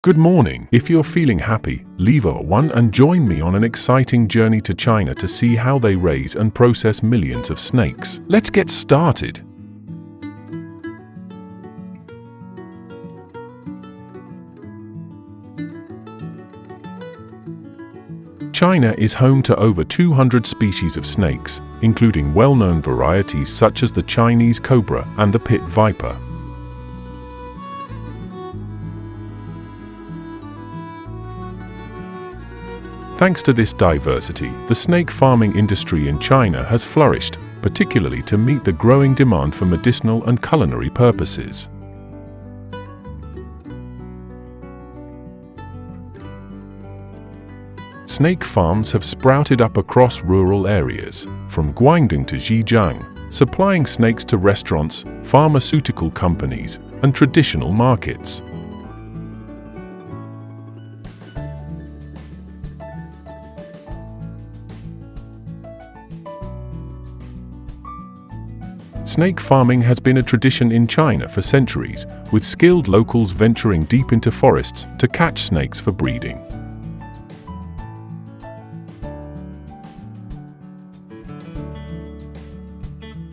Good morning. If you're feeling happy, leave a 1 and join me on an exciting journey to China to see how they raise and process millions of snakes. Let's get started. China is home to over 200 species of snakes, including well-known varieties such as the Chinese cobra and the pit viper. Thanks to this diversity, the snake farming industry in China has flourished, particularly to meet the growing demand for medicinal and culinary purposes. Snake farms have sprouted up across rural areas, from Guangdong to Zhejiang, supplying snakes to restaurants, pharmaceutical companies, and traditional markets. Snake farming has been a tradition in China for centuries, with skilled locals venturing deep into forests to catch snakes for breeding.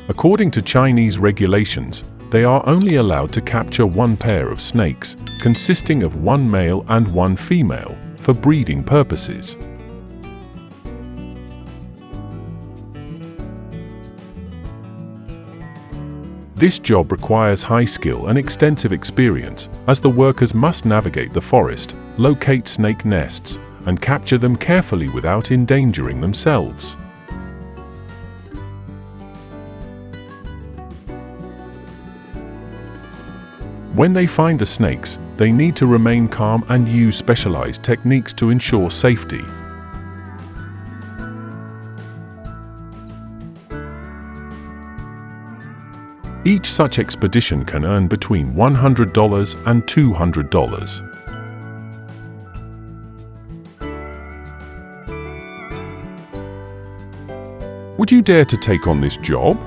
According to Chinese regulations, they are only allowed to capture one pair of snakes, consisting of one male and one female, for breeding purposes. This job requires high skill and extensive experience, as the workers must navigate the forest, locate snake nests, and capture them carefully without endangering themselves. When they find the snakes, they need to remain calm and use specialized techniques to ensure safety. Each such expedition can earn between $100 and $200. Would you dare to take on this job?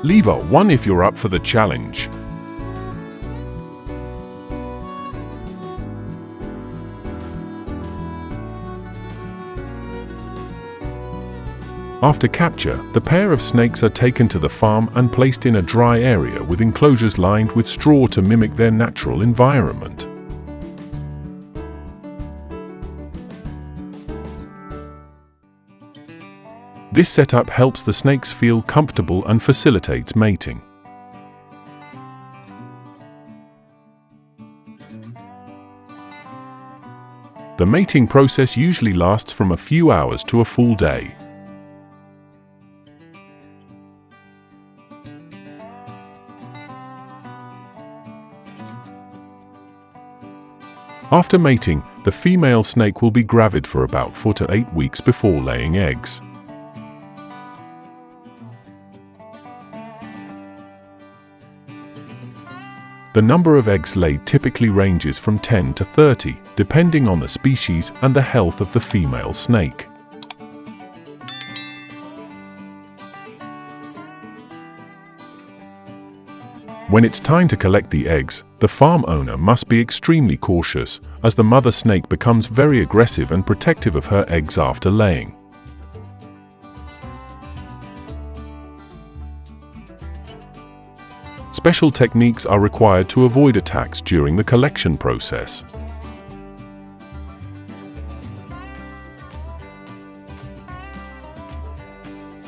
Leave a 1 if you're up for the challenge. After capture, the pair of snakes are taken to the farm and placed in a dry area with enclosures lined with straw to mimic their natural environment. This setup helps the snakes feel comfortable and facilitates mating. The mating process usually lasts from a few hours to a full day. After mating, the female snake will be gravid for about 4 to 8 weeks before laying eggs. The number of eggs laid typically ranges from 10 to 30, depending on the species and the health of the female snake. When it's time to collect the eggs, the farm owner must be extremely cautious, as the mother snake becomes very aggressive and protective of her eggs after laying. Special techniques are required to avoid attacks during the collection process.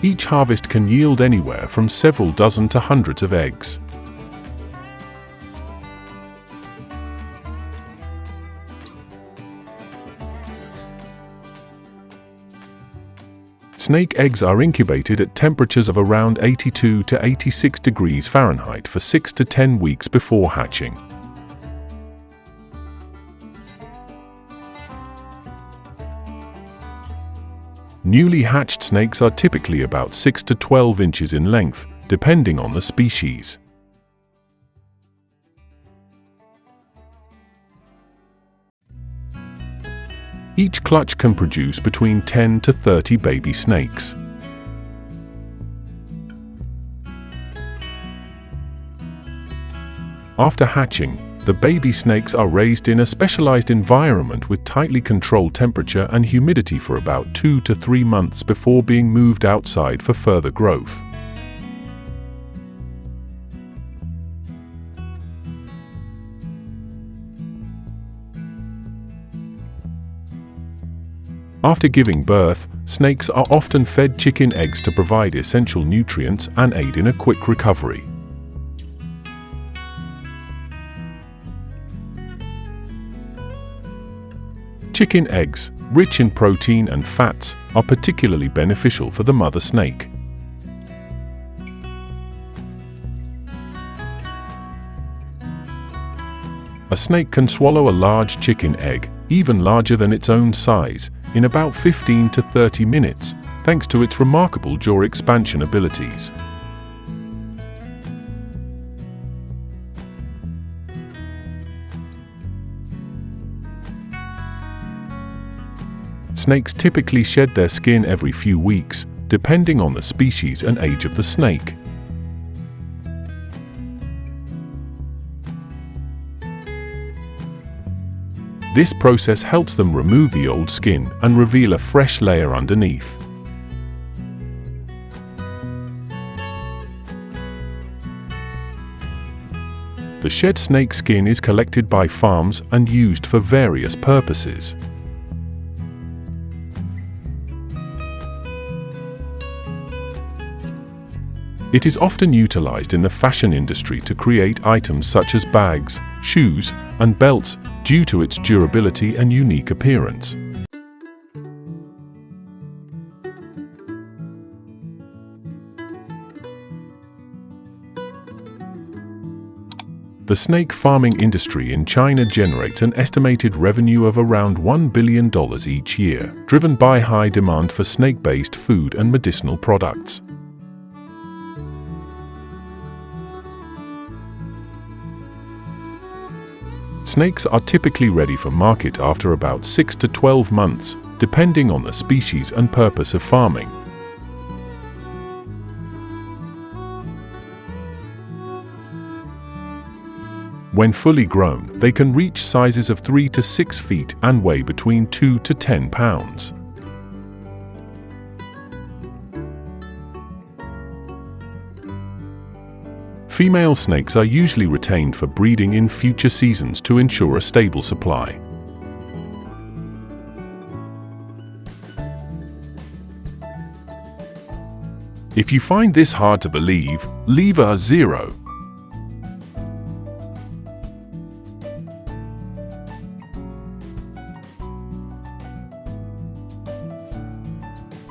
Each harvest can yield anywhere from several dozen to hundreds of eggs. Snake eggs are incubated at temperatures of around 82 to 86 degrees Fahrenheit for 6 to 10 weeks before hatching. Newly hatched snakes are typically about 6 to 12 inches in length, depending on the species. Each clutch can produce between 10 to 30 baby snakes. After hatching, The baby snakes are raised in a specialized environment with tightly controlled temperature and humidity for about 2 to 3 months before being moved outside for further growth. After giving birth, snakes are often fed chicken eggs to provide essential nutrients and aid in a quick recovery. Chicken eggs, rich in protein and fats, are particularly beneficial for the mother snake. A snake can swallow a large chicken egg, even larger than its own size, in about 15 to 30 minutes, thanks to its remarkable jaw expansion abilities. Snakes typically shed their skin every few weeks, depending on the species and age of the snake. This process helps them remove the old skin and reveal a fresh layer underneath. The shed snake skin is collected by farms and used for various purposes. It is often utilized in the fashion industry to create items such as bags, shoes, and belts due to its durability and unique appearance. The snake farming industry in China generates an estimated revenue of around $1 billion each year, driven by high demand for snake-based food and medicinal products. Snakes are typically ready for market after about 6 to 12 months, depending on the species and purpose of farming. When fully grown, they can reach sizes of 3 to 6 feet and weigh between 2 to 10 pounds. Female snakes are usually retained for breeding in future seasons to ensure a stable supply. If you find this hard to believe, leave a 0.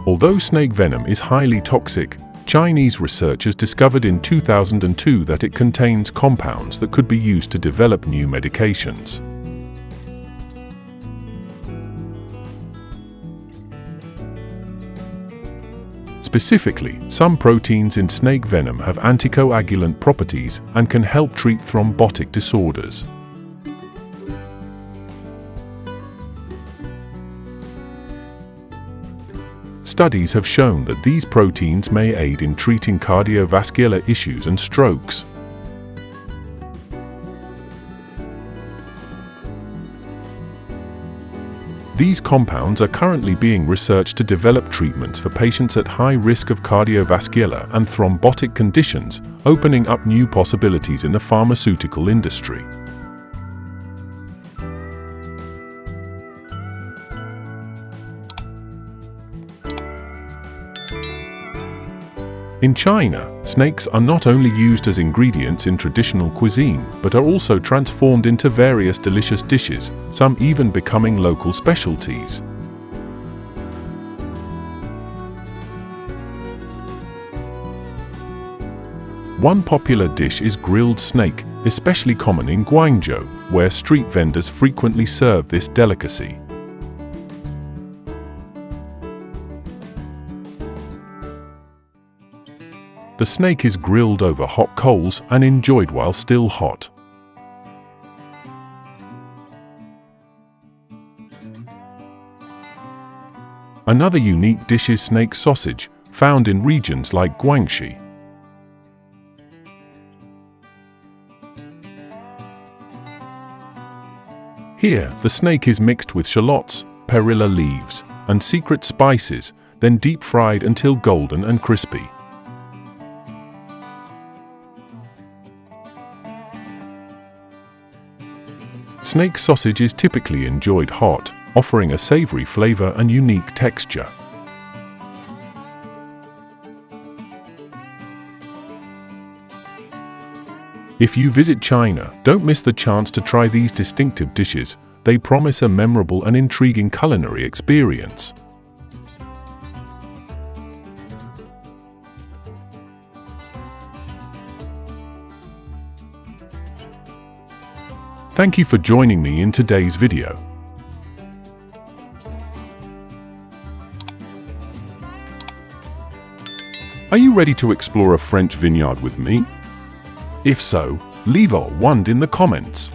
Although snake venom is highly toxic, Chinese researchers discovered in 2002 that it contains compounds that could be used to develop new medications. Specifically, some proteins in snake venom have anticoagulant properties and can help treat thrombotic disorders. Studies have shown that these proteins may aid in treating cardiovascular issues and strokes. These compounds are currently being researched to develop treatments for patients at high risk of cardiovascular and thrombotic conditions, opening up new possibilities in the pharmaceutical industry. In China, snakes are not only used as ingredients in traditional cuisine, but are also transformed into various delicious dishes, some even becoming local specialties. One popular dish is grilled snake, especially common in Guangzhou, where street vendors frequently serve this delicacy. The snake is grilled over hot coals and enjoyed while still hot. Another unique dish is snake sausage, found in regions like Here, the snake is mixed with shallots, perilla leaves, and secret spices, then deep fried until golden and crispy. Snake sausage is typically enjoyed hot, offering a savory flavor and unique texture. If you visit China, don't miss the chance to try these distinctive dishes. They promise a memorable and intriguing culinary experience. Thank you for joining me in today's video. Are you ready to explore a French vineyard with me? If so, leave a 1 in the comments.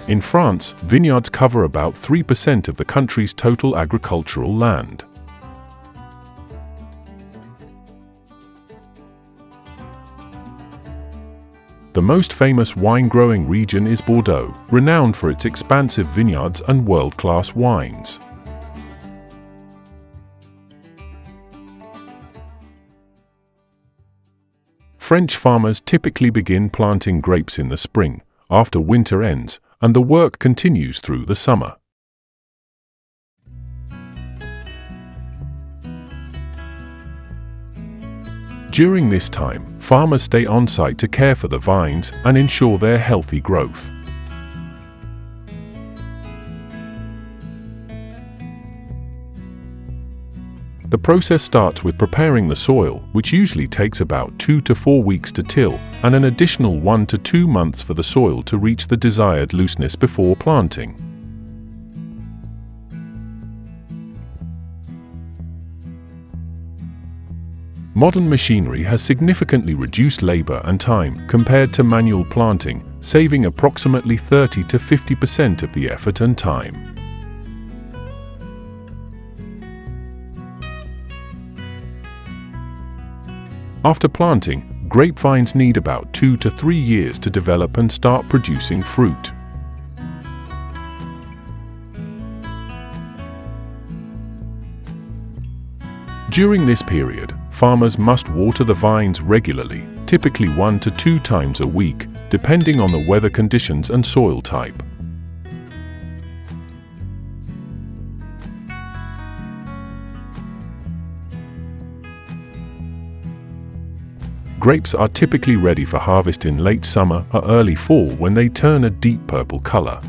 In France, vineyards cover about 3% of the country's total agricultural land. The most famous wine-growing region is Bordeaux, renowned for its expansive vineyards and world-class wines. French farmers typically begin planting grapes in the spring, after winter ends, and the work continues through the summer. During this time, farmers stay on site to care for the vines and ensure their healthy growth. The process starts with preparing the soil, which usually takes about 2 to 4 weeks to till, and an additional 1 to 2 months for the soil to reach the desired looseness before planting. Modern machinery has significantly reduced labor and time compared to manual planting, saving approximately 30 to 50% of the effort and time. After planting, grapevines need about 2 to 3 years to develop and start producing fruit. During this period, farmers must water the vines regularly, typically 1 to 2 times a week, depending on the weather conditions and soil type. Grapes are typically ready for harvest in late summer or early fall when they turn a deep purple color.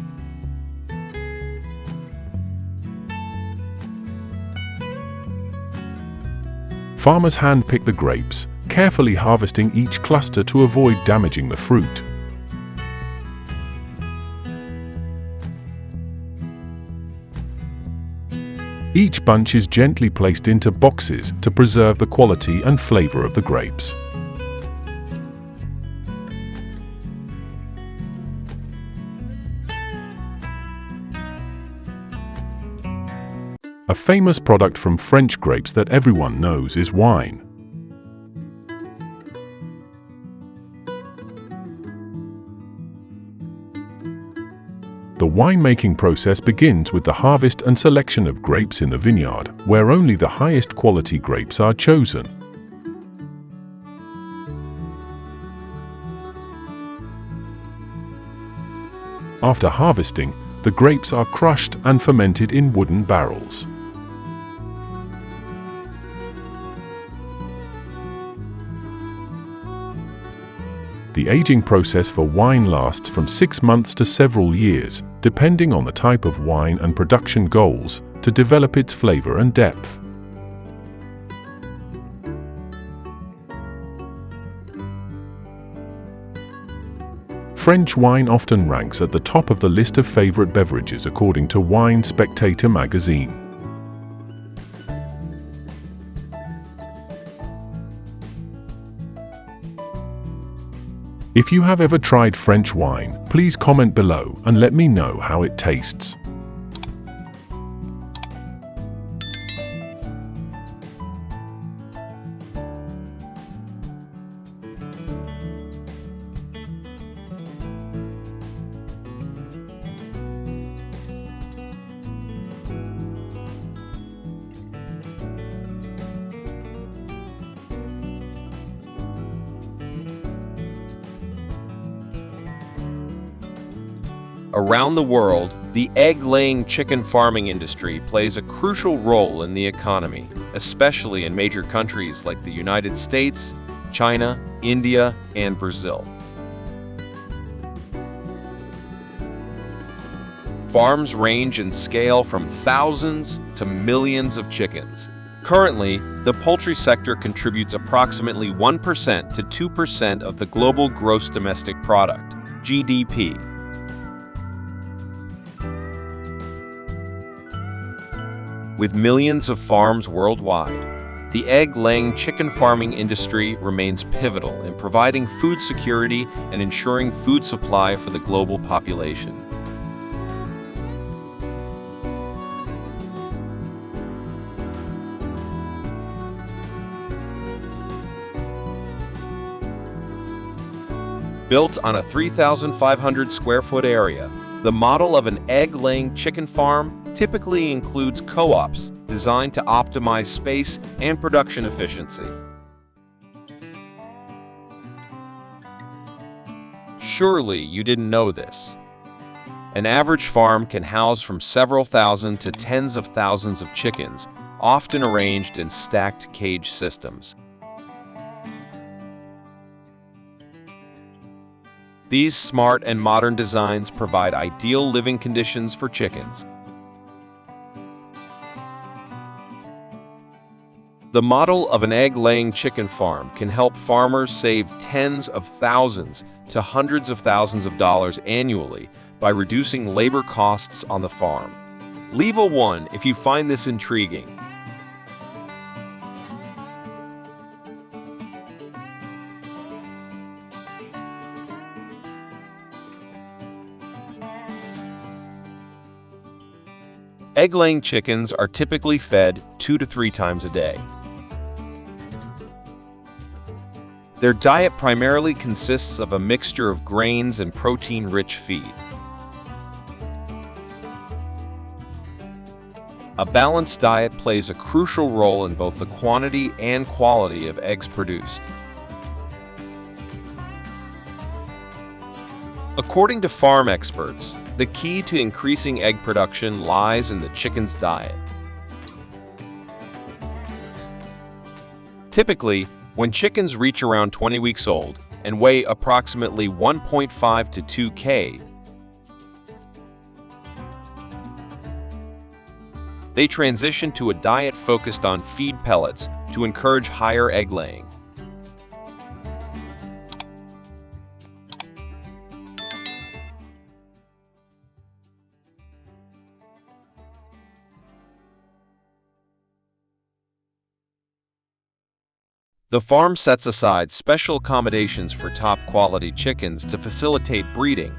Farmers hand-pick the grapes, carefully harvesting each cluster to avoid damaging the fruit. Each bunch is gently placed into boxes to preserve the quality and flavor of the grapes. A famous product from French grapes that everyone knows is wine. The winemaking process begins with the harvest and selection of grapes in the vineyard, where only the highest quality grapes are chosen. After harvesting, the grapes are crushed and fermented in wooden barrels. The aging process for wine lasts from 6 months to several years, depending on the type of wine and production goals, to develop its flavor and depth. French wine often ranks at the top of the list of favorite beverages according to Wine Spectator magazine. If you have ever tried French wine, please comment below and let me know how it tastes. Around the world, the egg-laying chicken farming industry plays a crucial role in the economy, especially in major countries like the United States, China, India, and Brazil. Farms range in scale from thousands to millions of chickens. Currently, the poultry sector contributes approximately 1% to 2% of the global gross domestic product, GDP. With millions of farms worldwide, the egg-laying chicken farming industry remains pivotal in providing food security and ensuring food supply for the global population. Built on a 3,500 square foot area, the model of an egg-laying chicken farm typically includes co-ops designed to optimize space and production efficiency. Surely you didn't know this. An average farm can house from several thousand to tens of thousands of chickens, often arranged in stacked cage systems. These smart and modern designs provide ideal living conditions for chickens. The model of an egg-laying chicken farm can help farmers save tens of thousands to hundreds of thousands of dollars annually by reducing labor costs on the farm. Leave a 1 if you find this intriguing. Egg-laying chickens are typically fed 2 to 3 times a day. Their diet primarily consists of a mixture of grains and protein-rich feed. A balanced diet plays a crucial role in both the quantity and quality of eggs produced. According to farm experts, the key to increasing egg production lies in the chicken's diet. Typically, when chickens reach around 20 weeks old and weigh approximately 1.5 to 2 kg, they transition to a diet focused on feed pellets to encourage higher egg laying. The farm sets aside special accommodations for top-quality chickens to facilitate breeding.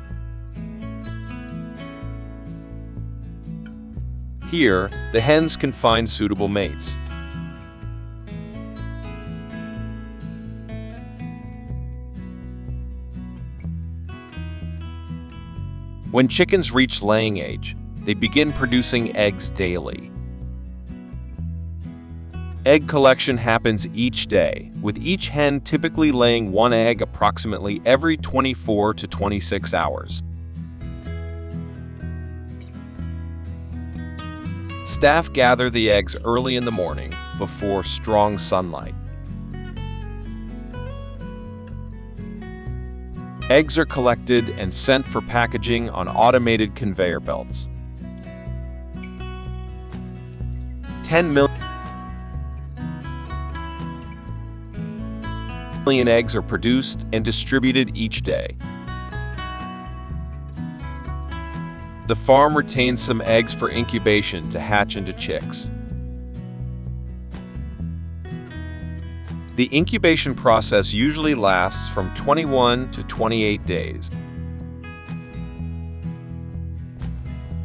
Here, the hens can find suitable mates. When chickens reach laying age, they begin producing eggs daily. Egg collection happens each day, with each hen typically laying 1 egg approximately every 24 to 26 hours. Staff gather the eggs early in the morning before strong sunlight. Eggs are collected and sent for packaging on automated conveyor belts. 10 million eggs are produced and distributed each day. The farm retains some eggs for incubation to hatch into chicks. The incubation process usually lasts from 21 to 28 days.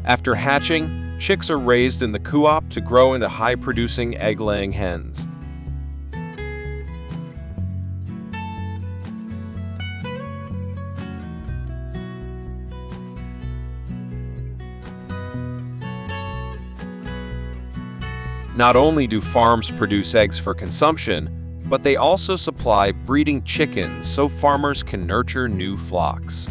After hatching, chicks are raised in the co-op to grow into high-producing egg-laying hens. Not only do farms produce eggs for consumption, but they also supply breeding chickens so farmers can nurture new flocks.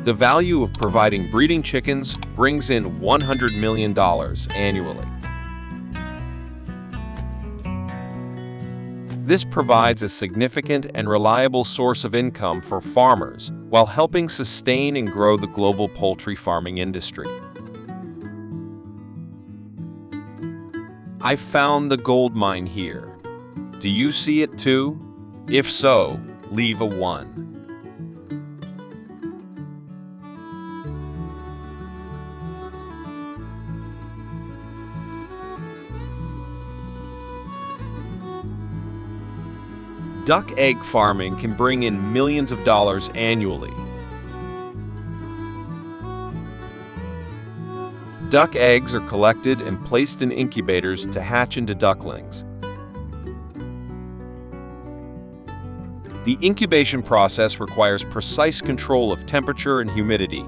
The value of providing breeding chickens brings in $100 million annually. This provides a significant and reliable source of income for farmers while helping sustain and grow the global poultry farming industry. I found the gold mine here. Do you see it too? If so, leave a 1. Duck egg farming can bring in millions of dollars annually. Duck eggs are collected and placed in incubators to hatch into ducklings. The incubation process requires precise control of temperature and humidity.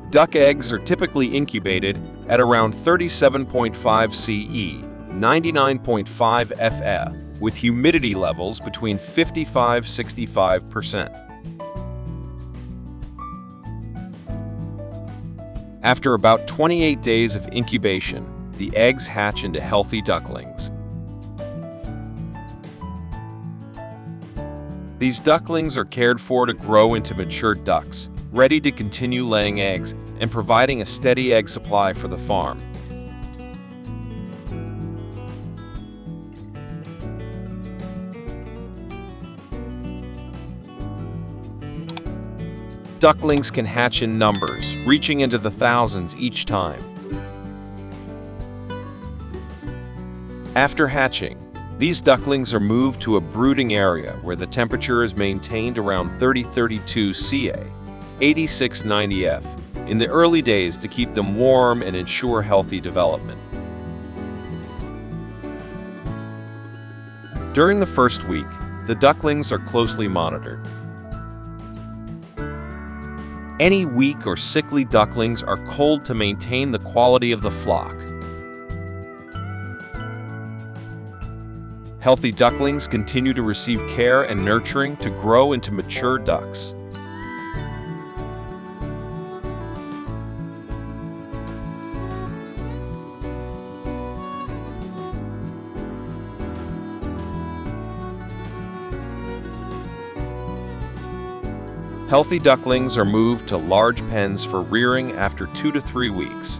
Duck eggs are typically incubated at around 37.5 CE, 99.5 FE, with humidity levels between 55–65%. After about 28 days of incubation, the eggs hatch into healthy ducklings. These ducklings are cared for to grow into mature ducks, ready to continue laying eggs and providing a steady egg supply for the farm. Ducklings can hatch in numbers, reaching into the thousands each time. After hatching, these ducklings are moved to a brooding area where the temperature is maintained around 30–32 Ca, 86–90 F, in the early days to keep them warm and ensure healthy development. During the first week, the ducklings are closely monitored. Any weak or sickly ducklings are culled to maintain the quality of the flock. Healthy ducklings continue to receive care and nurturing to grow into mature ducks. Healthy ducklings are moved to large pens for rearing after 2 to 3 weeks.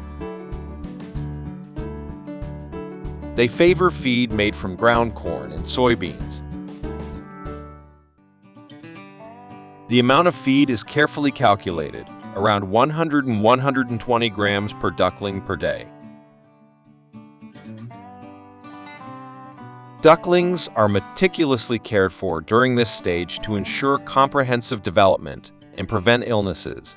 They favor feed made from ground corn and soybeans. The amount of feed is carefully calculated, around 100 and 120 grams per duckling per day. Ducklings are meticulously cared for during this stage to ensure comprehensive development and prevent illnesses.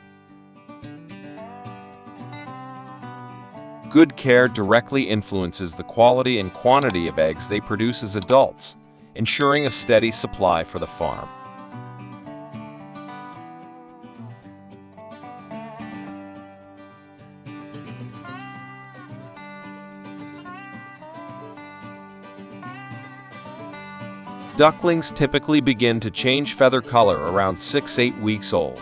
Good care directly influences the quality and quantity of eggs they produce as adults, ensuring a steady supply for the farm. Ducklings typically begin to change feather color around 6–8 weeks old.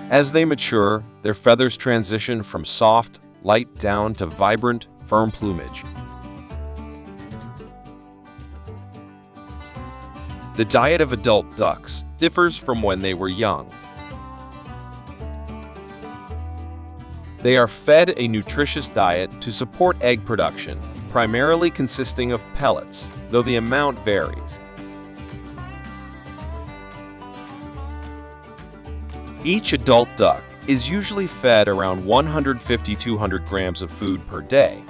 As they mature, their feathers transition from soft, light down to vibrant, firm plumage. The diet of adult ducks differs from when they were young. They are fed a nutritious diet to support egg production, primarily consisting of pellets, though the amount varies. Each adult duck is usually fed around 150–200 grams of food per day.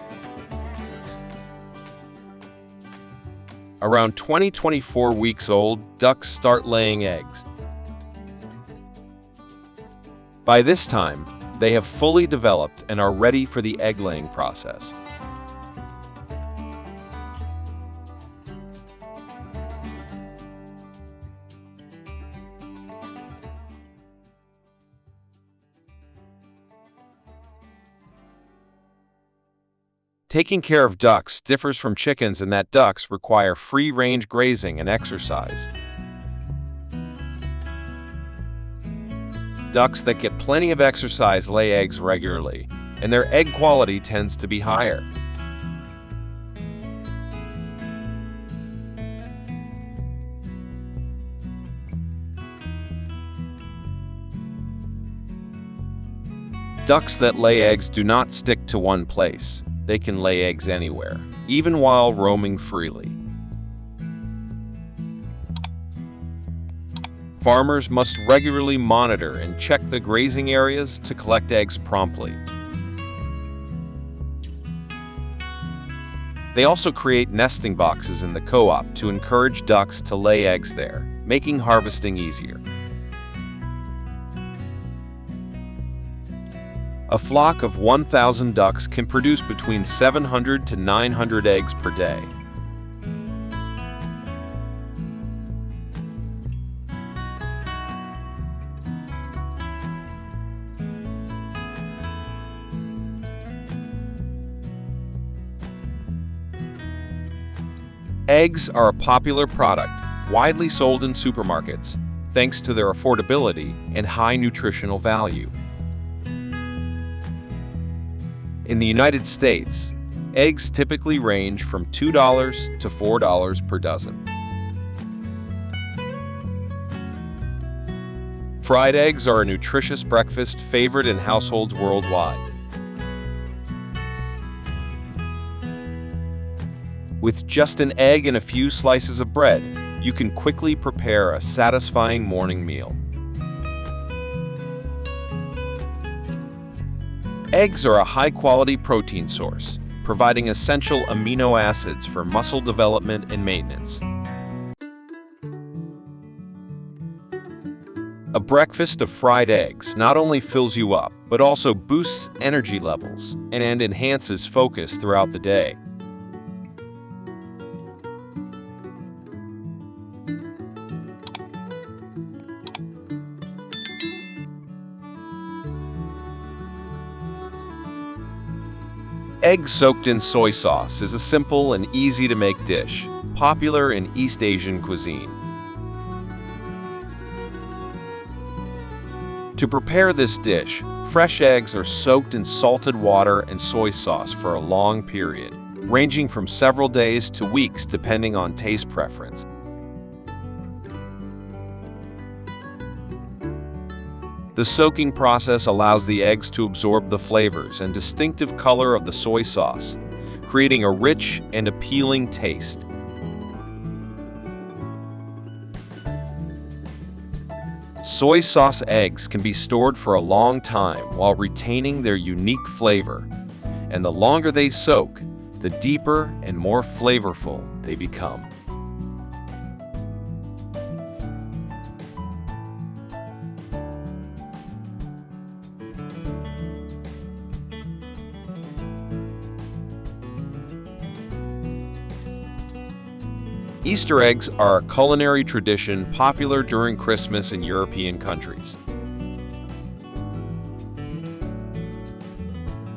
Around 20–24 weeks old, ducks start laying eggs. By this time, they have fully developed and are ready for the egg-laying process. Taking care of ducks differs from chickens in that ducks require free-range grazing and exercise. Ducks that get plenty of exercise lay eggs regularly, and their egg quality tends to be higher. Ducks that lay eggs do not stick to one place. They can lay eggs anywhere, even while roaming freely. Farmers must regularly monitor and check the grazing areas to collect eggs promptly. They also create nesting boxes in the co-op to encourage ducks to lay eggs there, making harvesting easier. A flock of 1,000 ducks can produce between 700 to 900 eggs per day. Eggs are a popular product, widely sold in supermarkets, thanks to their affordability and high nutritional value. In the United States, eggs typically range from $2 to $4 per dozen. Fried eggs are a nutritious breakfast favorite in households worldwide. With just an egg and a few slices of bread, you can quickly prepare a satisfying morning meal. Eggs are a high-quality protein source, providing essential amino acids for muscle development and maintenance. A breakfast of fried eggs not only fills you up, but also boosts energy levels and enhances focus throughout the day. Egg soaked in soy sauce is a simple and easy-to-make dish, popular in East Asian cuisine. To prepare this dish, fresh eggs are soaked in salted water and soy sauce for a long period, ranging from several days to weeks depending on taste preference. The soaking process allows the eggs to absorb the flavors and distinctive color of the soy sauce, creating a rich and appealing taste. Soy sauce eggs can be stored for a long time while retaining their unique flavor, and the longer they soak, the deeper and more flavorful they become. Easter eggs are a culinary tradition popular during Christmas in European countries.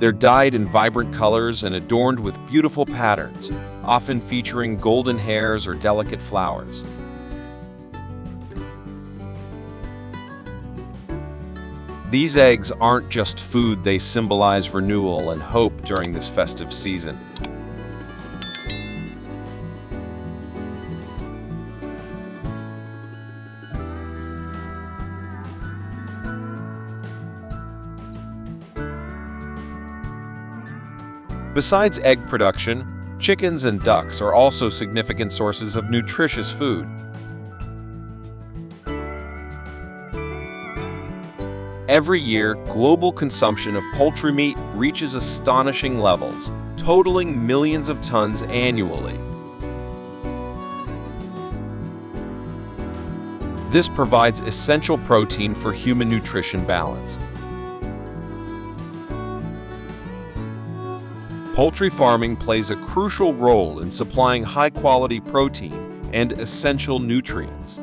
They're dyed in vibrant colors and adorned with beautiful patterns, often featuring golden hairs or delicate flowers. These eggs aren't just food, they symbolize renewal and hope during this festive season. Besides egg production, chickens and ducks are also significant sources of nutritious food. Every year, global consumption of poultry meat reaches astonishing levels, totaling millions of tons annually. This provides essential protein for human nutrition balance. Poultry farming plays a crucial role in supplying high-quality protein and essential nutrients.